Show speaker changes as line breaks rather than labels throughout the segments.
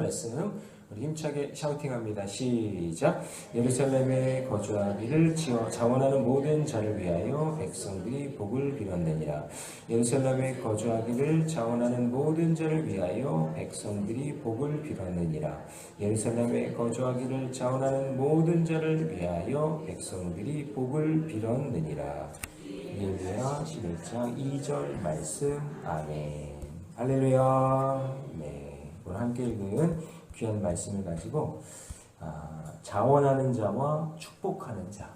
말씀 우리 힘차게 샤우팅합니다. 시작. 예루살렘에 거주하기를 자원하는 모든 자를 위하여 백성들이 복을 빌었느니라. 예루살렘에 거주하기를 자원하는 모든 자를 위하여 백성들이 복을 빌었느니라. 예루살렘에 거주하기를 자원하는 모든 자를 위하여 백성들이 복을 빌었느니라. 예레미야 11장 2절 말씀. 아멘. 할렐루야. 네, 오늘 함께 읽은 귀한 말씀을 가지고 자원하는 자와 축복하는 자,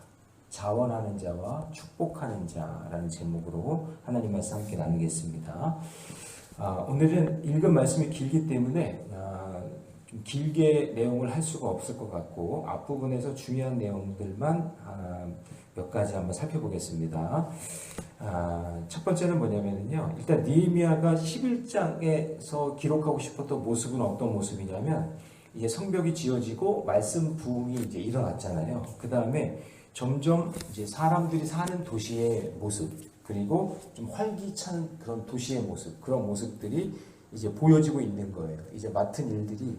자원하는 자와 축복하는 자라는 제목으로 하나님 말씀 함께 나누겠습니다. 오늘은 읽은 말씀이 길기 때문에 좀 길게 내용을 할 수가 없을 것 같고 앞부분에서 중요한 내용들만 몇 가지 한번 살펴보겠습니다. 첫 번째는 뭐냐면요. 일단 느헤미야가 11장에서 기록하고 싶었던 모습은 어떤 모습이냐면 이제 성벽이 지어지고 말씀 부흥이 이제 일어났잖아요. 그 다음에 점점 이제 사람들이 사는 도시의 모습 그리고 좀 활기찬 그런 도시의 모습 그런 모습들이 이제 보여지고 있는 거예요. 이제 맡은 일들이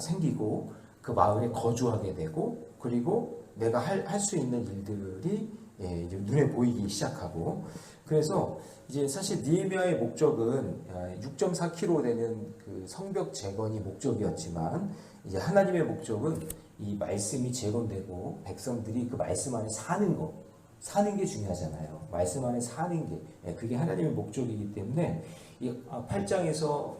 생기고 그 마을에 거주하게 되고 그리고 내가 할 수 있는 일들이 이제 눈에 보이기 시작하고 그래서 이제 사실 느헤미야의 목적은 6.4km 되는 그 성벽 재건이 목적이었지만 이제 하나님의 목적은 이 말씀이 재건되고 백성들이 그 말씀 안에 사는 게 중요하잖아요. 말씀 안에 사는 게 그게 하나님의 목적이기 때문에 이 8장에서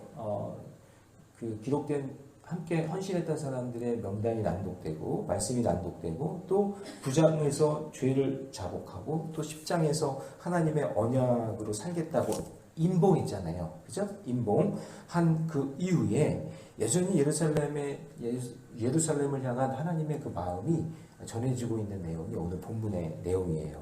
그 기록된 함께 헌신했던 사람들의 명단이 낭독되고 말씀이 낭독되고 또 9장에서 죄를 자복하고 또 10장에서 하나님의 언약으로 살겠다고 임봉했잖아요. 그죠? 임봉한 그 이후에 여전히 예루살렘을 향한 하나님의 그 마음이 전해지고 있는 내용이 오늘 본문의 내용이에요.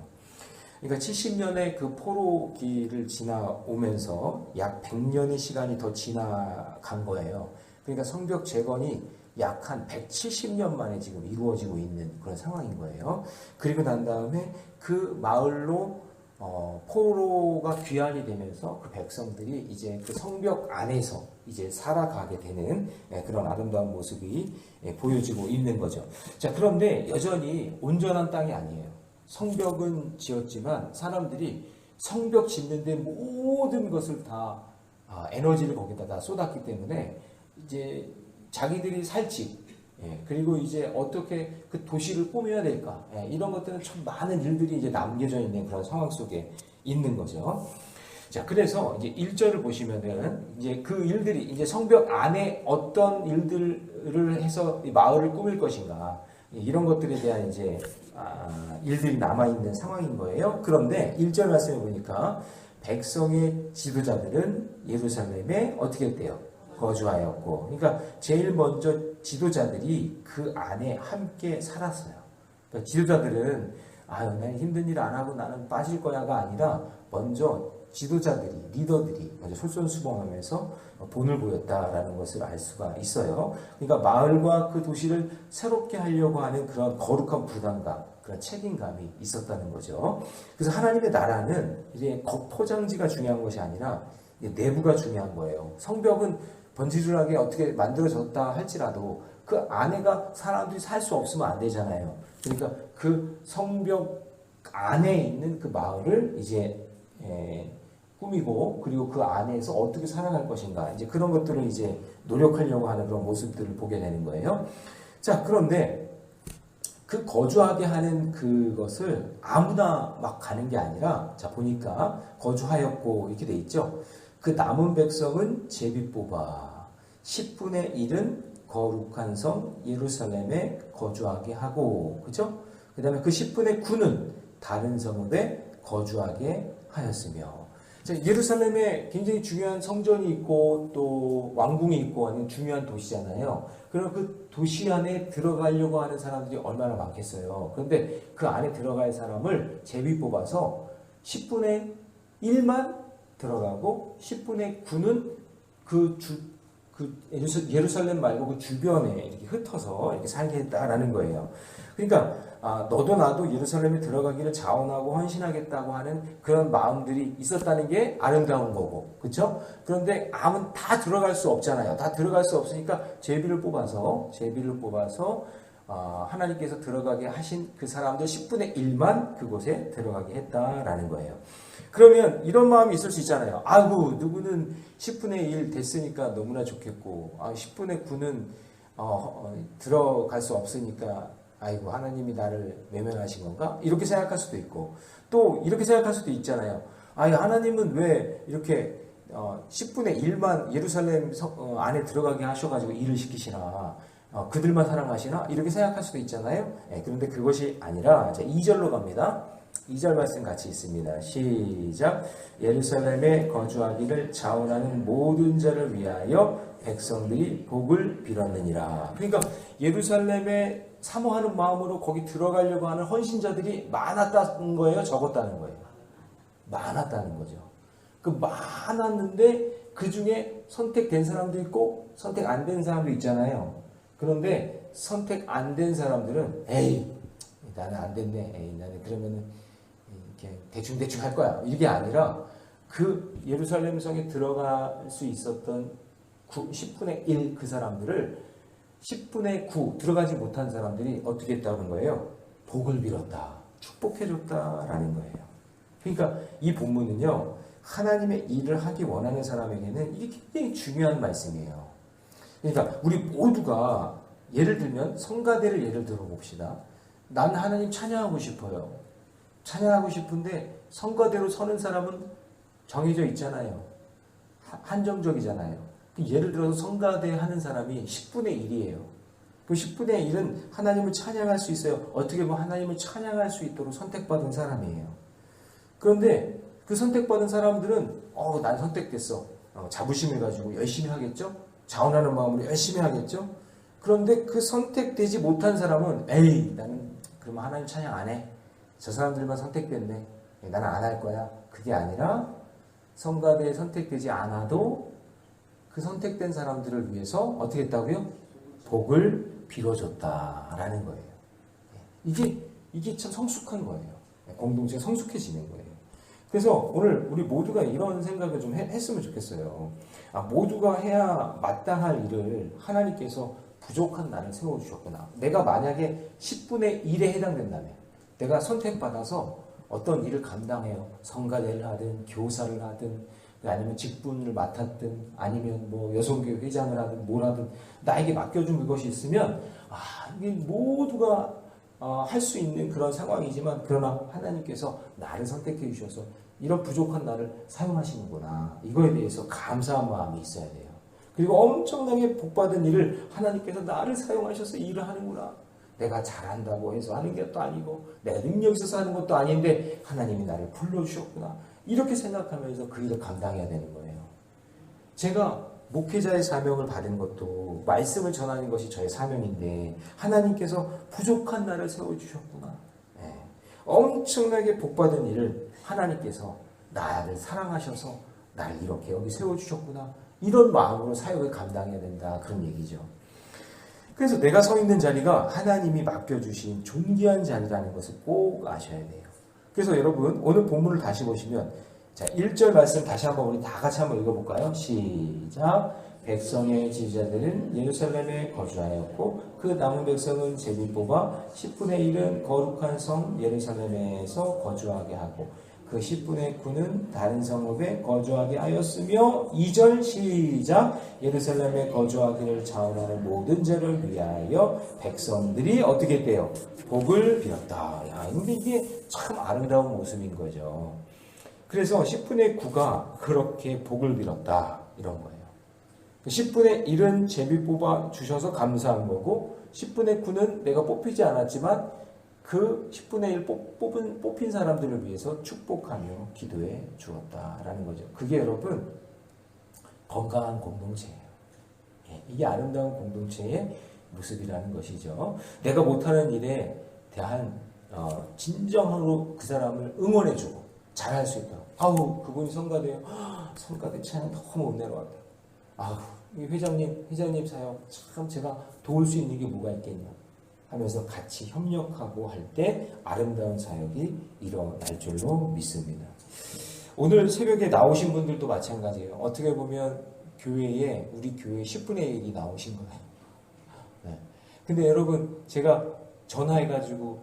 그러니까 70년의 그 포로기를 지나오면서 약 100년의 시간이 더 지나간 거예요. 그러니까 성벽 재건이 약 한 170년 만에 지금 이루어지고 있는 그런 상황인 거예요. 그리고 난 다음에 그 마을로 포로가 귀환이 되면서 그 백성들이 이제 그 성벽 안에서 이제 살아가게 되는 그런 아름다운 모습이 보여지고 있는 거죠. 자, 그런데 여전히 온전한 땅이 아니에요. 성벽은 지었지만 사람들이 성벽 짓는데 모든 것을 다 에너지를 거기다 다 쏟았기 때문에 이제 자기들이 살지 그리고 이제 어떻게 그 도시를 꾸며야 될까 이런 것들은 참 많은 일들이 이제 남겨져 있는 그런 상황 속에 있는 거죠. 자, 그래서 이제 1절을 보시면은 이제 그 일들이 이제 성벽 안에 어떤 일들을 해서 이 마을을 꾸밀 것인가 이런 것들에 대한 이제 일들이 남아 있는 상황인 거예요. 그런데 1절 말씀해 보니까 백성의 지도자들은 예루살렘에 어떻게 했대요? 거주하였고, 그러니까 제일 먼저 지도자들이 그 안에 함께 살았어요. 그러니까 지도자들은 난 힘든 일 안 하고 나는 빠질 거야가 아니라 먼저 지도자들이 리더들이 먼저 솔선수범하면서 본을 보였다라는 것을 알 수가 있어요. 그러니까 마을과 그 도시를 새롭게 하려고 하는 그런 거룩한 부담감, 그런 책임감이 있었다는 거죠. 그래서 하나님의 나라는 이제 겉포장지가 중요한 것이 아니라 내부가 중요한 거예요. 성벽은 번지르르하게 어떻게 만들어졌다 할지라도 그 안에가 사람들이 살 수 없으면 안 되잖아요. 그러니까 그 성벽 안에 있는 그 마을을 이제 꾸미고 그리고 그 안에서 어떻게 살아갈 것인가 이제 그런 것들을 이제 노력하려고 하는 그런 모습들을 보게 되는 거예요. 자, 그런데 그 거주하게 하는 그것을 아무나 막 가는 게 아니라 자 보니까 거주하였고 이렇게 돼 있죠. 그 남은 백성은 제비 뽑아 10분의 1은 거룩한 성 예루살렘에 거주하게 하고 그죠? 그 다음에 그 10분의 9는 다른 성읍에 거주하게 하였으며 자, 예루살렘에 굉장히 중요한 성전이 있고 또 왕궁이 있고 하는 중요한 도시잖아요. 그럼 그 도시 안에 들어가려고 하는 사람들이 얼마나 많겠어요. 그런데 그 안에 들어갈 사람을 제비 뽑아서 10분의 1만 들어가고 10분의 9는 그 그 예루살렘 말고 그 주변에 이렇게 흩어서 이렇게 살게 했다라는 거예요. 그러니까 너도 나도 예루살렘에 들어가기를 자원하고 헌신하겠다고 하는 그런 마음들이 있었다는 게 아름다운 거고, 그렇죠? 그런데 아무 다 들어갈 수 없잖아요. 다 들어갈 수 없으니까 제비를 뽑아서 하나님께서 들어가게 하신 그 사람들 10분의 1만 그곳에 들어가게 했다라는 거예요. 그러면 이런 마음이 있을 수 있잖아요. 아이고, 누구는 10분의 1 됐으니까 너무나 좋겠고, 10분의 9는 들어갈 수 없으니까 아이고, 하나님이 나를 외면하신 건가? 이렇게 생각할 수도 있고, 또 이렇게 생각할 수도 있잖아요. 하나님은 왜 이렇게 10분의 1만 예루살렘 안에 들어가게 하셔가지고 일을 시키시나? 그들만 사랑하시나? 이렇게 생각할 수도 있잖아요. 그런데 그것이 아니라 2절로 갑니다. 2절 말씀 같이 있습니다. 시작. 예루살렘에 거주하기를 자원하는 모든 자를 위하여 백성들이 복을 빌었느니라. 그러니까 예루살렘에 사모하는 마음으로 거기 들어가려고 하는 헌신자들이 많았다는 거예요? 적었다는 거예요? 많았다는 거죠. 그 많았는데 그 중에 선택된 사람도 있고 선택 안 된 사람도 있잖아요. 그런데 선택 안 된 사람들은 에이, 나는 안 됐네. 에이, 나는 그러면은 이렇게 대충 할 거야. 이게 아니라 그 예루살렘 성에 들어갈 수 있었던 10분의 1 그 사람들을 10분의 9 들어가지 못한 사람들이 어떻게 했다는 거예요? 복을 빌었다. 축복해줬다라는 거예요. 그러니까 이 본문은요, 하나님의 일을 하기 원하는 사람에게는 이게 굉장히 중요한 말씀이에요. 그러니까 우리 모두가 예를 들면 성가대를 예를 들어 봅시다. 난 하나님 찬양하고 싶어요. 찬양하고 싶은데 성가대로 서는 사람은 정해져 있잖아요. 한정적이잖아요. 예를 들어서 성가대 하는 사람이 10분의 1이에요. 그 10분의 1은 하나님을 찬양할 수 있어요. 어떻게 보면 하나님을 찬양할 수 있도록 선택받은 사람이에요. 그런데 그 선택받은 사람들은 난 선택됐어. 자부심을 가지고 열심히 하겠죠? 자원하는 마음으로 열심히 하겠죠? 그런데 그 선택되지 못한 사람은 에이, 나는 그러면 하나님 찬양 안 해. 저 사람들만 선택됐네. 나는 안 할 거야. 그게 아니라 성가대에 선택되지 않아도 그 선택된 사람들을 위해서 어떻게 했다고요? 복을 빌어줬다라는 거예요. 이게 참 성숙한 거예요. 공동체가 성숙해지는 거예요. 그래서 오늘 우리 모두가 이런 생각을 좀 했으면 좋겠어요. 모두가 해야 마땅할 일을 하나님께서 부족한 나를 세워주셨구나. 내가 만약에 10분의 1에 해당된다면, 내가 선택받아서 어떤 일을 감당해요. 성가대를 하든 교사를 하든 아니면 직분을 맡았든 아니면 뭐 여성교회 회장을 하든 뭘 하든 나에게 맡겨준 그것이 있으면 이게 모두가 할 수 있는 그런 상황이지만, 그러나 하나님께서 나를 선택해 주셔서 이런 부족한 나를 사용하시는구나. 이거에 대해서 감사한 마음이 있어야 돼요. 그리고 엄청나게 복받은 일을 하나님께서 나를 사용하셔서 일을 하는구나. 내가 잘한다고 해서 하는 것도 아니고 내가 능력이 있어서 하는 것도 아닌데 하나님이 나를 불러주셨구나. 이렇게 생각하면서 그 일을 감당해야 되는 거예요. 제가 목회자의 사명을 받은 것도 말씀을 전하는 것이 저의 사명인데 하나님께서 부족한 나를 세워주셨구나. 엄청나게 복받은 일을 하나님께서 나를 사랑하셔서 나를 이렇게 여기 세워주셨구나. 이런 마음으로 사역을 감당해야 된다. 그런 얘기죠. 그래서 내가 서 있는 자리가 하나님이 맡겨주신 존귀한 자리라는 것을 꼭 아셔야 돼요. 그래서 여러분 오늘 본문을 다시 보시면 1절 말씀 다시 한번 우리 다 같이 한번 읽어볼까요? 시작. 백성의 지휘자들은 예루살렘에 거주하였고 그 남은 백성은 제비 뽑아 10분의 1은 거룩한 성 예루살렘에서 거주하게 하고 그 10분의 9는 다른 성읍에 거주하게 하였으며 2절 시작. 예루살렘에 거주하기를 자원하는 모든 자를 위하여 백성들이 어떻게 했대요? 복을 빌었다. 근데 이게 참 아름다운 모습인 거죠. 그래서 10분의 9가 그렇게 복을 빌었다. 이런 거예요. 10분의 1은 제비 뽑아 주셔서 감사한 거고 10분의 9는 내가 뽑히지 않았지만 그 10분의 1 뽑힌 사람들을 위해서 축복하며 기도해 주었다라는 거죠. 그게 여러분 건강한 공동체예요. 이게 아름다운 공동체의 모습이라는 것이죠. 내가 못하는 일에 대한 진정으로 그 사람을 응원해주고 잘할 수 있도록. 그분이 성가대요. 성가대 찬양 너무 은혜로웠다. 회장님 사역 참 제가 도울 수 있는 게 뭐가 있겠냐 하면서 같이 협력하고 할 때 아름다운 사역이 일어날 줄로 믿습니다. 오늘 새벽에 나오신 분들도 마찬가지예요. 어떻게 보면 교회에 우리 교회 10분의 1이 나오신 거예요. 네. 근데 여러분 제가 전화해가지고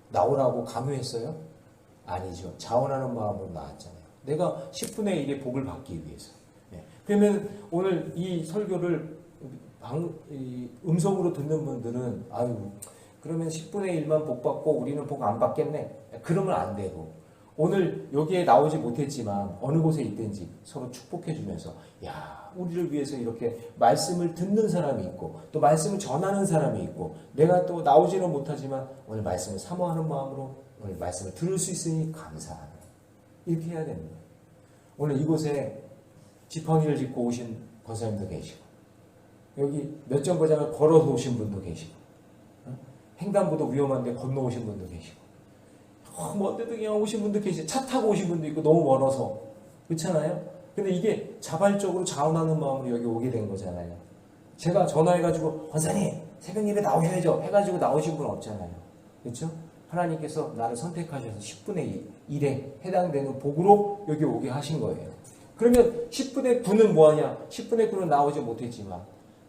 나오라고 강요했어요? 아니죠. 자원하는 마음으로 나왔잖아요. 내가 10분의 1의 복을 받기 위해서. 네. 그러면 오늘 이 설교를 음성으로 듣는 분들은 아유 그러면 10분의 1만 복 받고 우리는 복 안 받겠네. 그러면 안 되고 오늘 여기에 나오지 못했지만 어느 곳에 있든지 서로 축복해 주면서 야 우리를 위해서 이렇게 말씀을 듣는 사람이 있고 또 말씀을 전하는 사람이 있고 내가 또 나오지는 못하지만 오늘 말씀을 사모하는 마음으로 오늘 말씀을 들을 수 있으니 감사하네. 이렇게 해야 됩니다. 오늘 이곳에 지팡이를 짚고 오신 권사님도 계시고 여기 몇 정거장을 걸어서 오신 분도 계시고 횡단보도 위험한데 건너오신 분도 계시고 먼데도 그냥 오신 분도 계시고 차 타고 오신 분도 있고 너무 멀어서 그렇잖아요. 근데 이게 자발적으로 자원하는 마음으로 여기 오게 된 거잖아요. 제가 전화해가지고 권사님 새벽 예배 나오셔야죠 해가지고 나오신 분 없잖아요. 그렇죠? 하나님께서 나를 선택하셔서 10분의 1에 해당되는 복으로 여기 오게 하신 거예요. 그러면 10분의 9는 뭐하냐? 10분의 9는 나오지 못했지만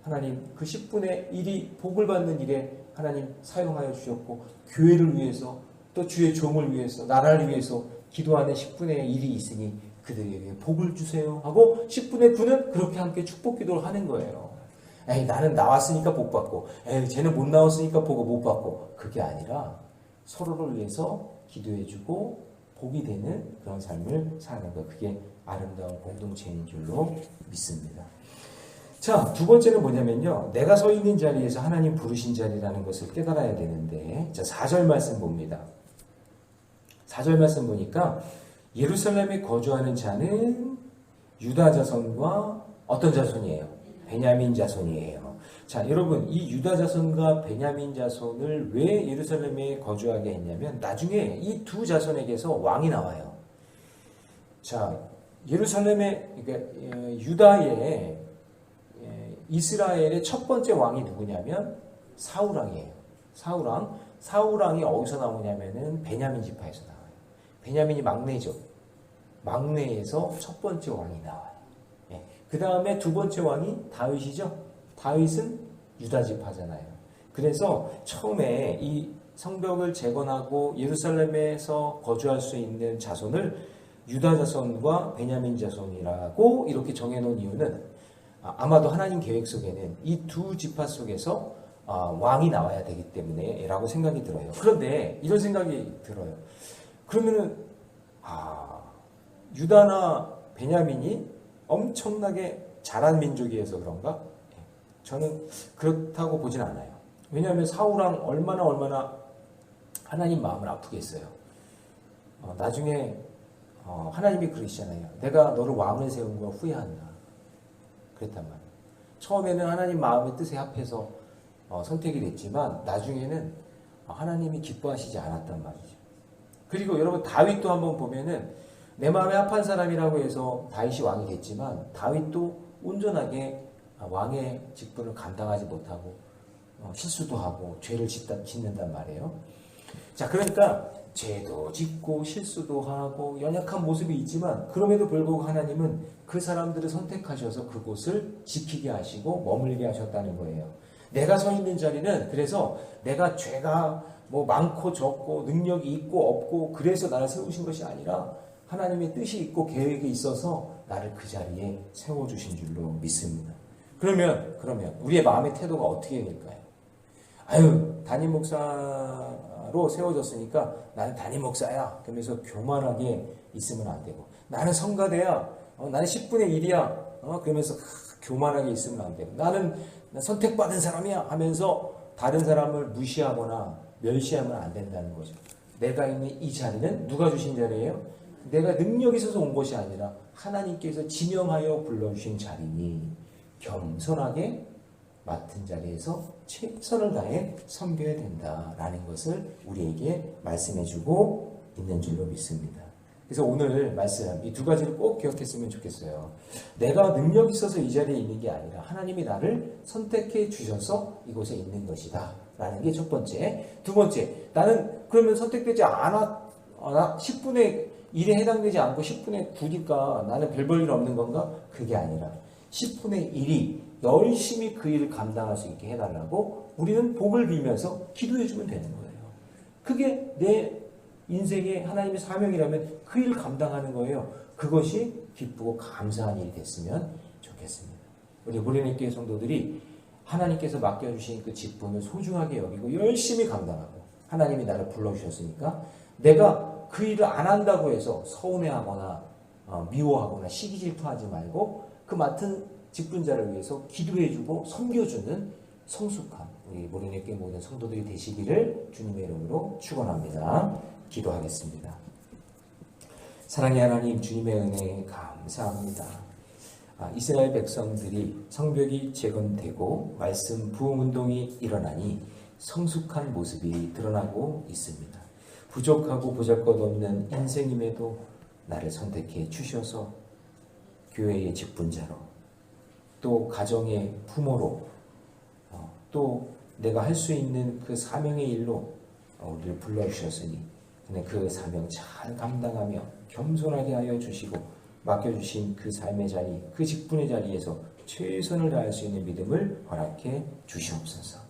하나님 그 10분의 1이 복을 받는 일에 하나님 사용하여 주셨고 교회를 위해서 또 주의 종을 위해서 나라를 위해서 기도하는 10분의 1이 있으니 그들에게 복을 주세요 하고 10분의 9는 그렇게 함께 축복 기도를 하는 거예요. 에이 나는 나왔으니까 복 받고 에이 쟤는 못 나왔으니까 복을 못 받고 그게 아니라 서로를 위해서 기도해주고 복이 되는 그런 삶을 사는 것 그게 아름다운 공동체인 줄로 믿습니다. 자, 두 번째는 뭐냐면요. 내가 서 있는 자리에서 하나님 부르신 자리라는 것을 깨달아야 되는데 자, 4절 말씀 봅니다. 4절 말씀 보니까 예루살렘에 거주하는 자는 유다 자손과 어떤 자손이에요? 베냐민 자손이에요. 자, 여러분 이 유다 자손과 베냐민 자손을 왜 예루살렘에 거주하게 했냐면 나중에 이 두 자손에게서 왕이 나와요. 자, 예루살렘의 그러니까 유다의 이스라엘의 첫 번째 왕이 누구냐면 사울왕이에요. 사울왕이 어디서 나오냐면은 베냐민 지파에서 나와요. 베냐민이 막내죠. 막내에서 첫 번째 왕이 나와요. 그 다음에 두 번째 왕이 다윗이죠. 다윗은 유다 지파잖아요. 그래서 처음에 이 성벽을 재건하고 예루살렘에서 거주할 수 있는 자손을 유다 자손과 베냐민 자손이라고 이렇게 정해놓은 이유는 아마도 하나님 계획 속에는 이 두 지파 속에서 왕이 나와야 되기 때문에 라고 생각이 들어요. 그런데 이런 생각이 들어요. 그러면은 유다나 베냐민이 엄청나게 잘한 민족이어서 그런가? 저는 그렇다고 보진 않아요. 왜냐하면 사울왕 얼마나 하나님 마음을 아프게 했어요. 나중에 하나님이 그러시잖아요. 내가 너를 왕을 세운 걸 후회한다. 그랬단 말이에요. 처음에는 하나님 마음의 뜻에 합해서 선택이 됐지만 나중에는 하나님이 기뻐하시지 않았단 말이죠. 그리고 여러분 다윗도 한번 보면은 내 마음에 합한 사람이라고 해서 다윗이 왕이 됐지만 다윗도 온전하게 왕의 직분을 감당하지 못하고 실수도 하고 죄를 짓는단 말이에요. 자, 그러니까 죄도 짓고 실수도 하고 연약한 모습이 있지만 그럼에도 불구하고 하나님은 그 사람들을 선택하셔서 그곳을 지키게 하시고 머물게 하셨다는 거예요. 내가 서 있는 자리는 그래서 내가 죄가 뭐 많고 적고 능력이 있고 없고 그래서 나를 세우신 것이 아니라 하나님의 뜻이 있고 계획이 있어서 나를 그 자리에 세워주신 줄로 믿습니다. 그러면 우리의 마음의 태도가 어떻게 될까요? 아유, 담임 목사로 세워졌으니까 나는 담임 목사야. 그러면서 교만하게 있으면 안 되고, 나는 성가대야. 나는 10분의 1이야. 그러면서 교만하게 있으면 안 되고, 나는 선택받은 사람이야. 하면서 다른 사람을 무시하거나 멸시하면 안 된다는 거죠. 내가 있는 이 자리는 누가 주신 자리예요? 내가 능력이 있어서 온 것이 아니라 하나님께서 지명하여 불러주신 자리니 겸손하게 맡은 자리에서 최선을 다해 섬겨야 된다라는 것을 우리에게 말씀해주고 있는 줄로 믿습니다. 그래서 오늘 말씀 이 두 가지를 꼭 기억했으면 좋겠어요. 내가 능력 있어서 이 자리에 있는 게 아니라 하나님이 나를 선택해 주셔서 이곳에 있는 것이다 라는 게 첫 번째. 두 번째, 나는 그러면 선택되지 않아 10분의 1에 해당되지 않고 10분의 9니까 나는 별 볼 일 없는 건가? 그게 아니라 10분의 1이 열심히 그 일을 감당할 수 있게 해달라고 우리는 복을 빌면서 기도해 주면 되는 거예요. 그게 내 인생의 하나님의 사명이라면 그 일을 감당하는 거예요. 그것이 기쁘고 감사한 일이 됐으면 좋겠습니다. 우리 모래내 교회 성도들이 하나님께서 맡겨주신 그 직분을 소중하게 여기고 열심히 감당하고 하나님이 나를 불러주셨으니까 내가 그 일을 안 한다고 해서 서운해하거나 미워하거나 시기 질투하지 말고 그 맡은 직분자를 위해서 기도해주고 섬겨주는 성숙한 우리 모래내 교회 모든 성도들이 되시기를 주님의 이름으로 축원합니다. 기도하겠습니다. 사랑의 하나님, 주님의 은혜에 감사합니다. 이스라엘 백성들이 성벽이 재건되고 말씀 부흥운동이 일어나니 성숙한 모습이 드러나고 있습니다. 부족하고 보잘것없는 인생임에도 나를 선택해 주셔서 교회의 직분자로 또 가정의 부모로 또 내가 할 수 있는 그 사명의 일로 우리를 불러주셨으니 그 사명 잘 감당하며 겸손하게 하여 주시고 맡겨주신 그 삶의 자리, 그 직분의 자리에서 최선을 다할 수 있는 믿음을 허락해 주시옵소서.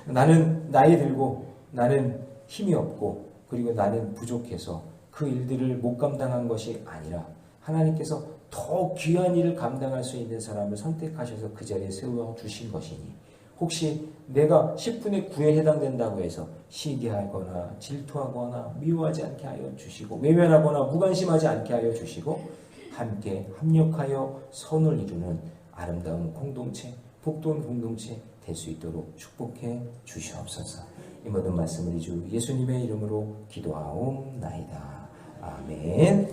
나는 나이 들고 나는 힘이 없고 그리고 나는 부족해서 그 일들을 못 감당한 것이 아니라 하나님께서 더 귀한 일을 감당할 수 있는 사람을 선택하셔서 그 자리에 세워주신 것이니 혹시 내가 10분의 9에 해당된다고 해서 시기하거나 질투하거나 미워하지 않게 하여 주시고 외면하거나 무관심하지 않게 하여 주시고 함께 합력하여 선을 이루는 아름다운 공동체, 복된 공동체 될 수 있도록 축복해 주시옵소서. 이 모든 말씀을 주 예수님의 이름으로 기도하옵나이다. 아멘.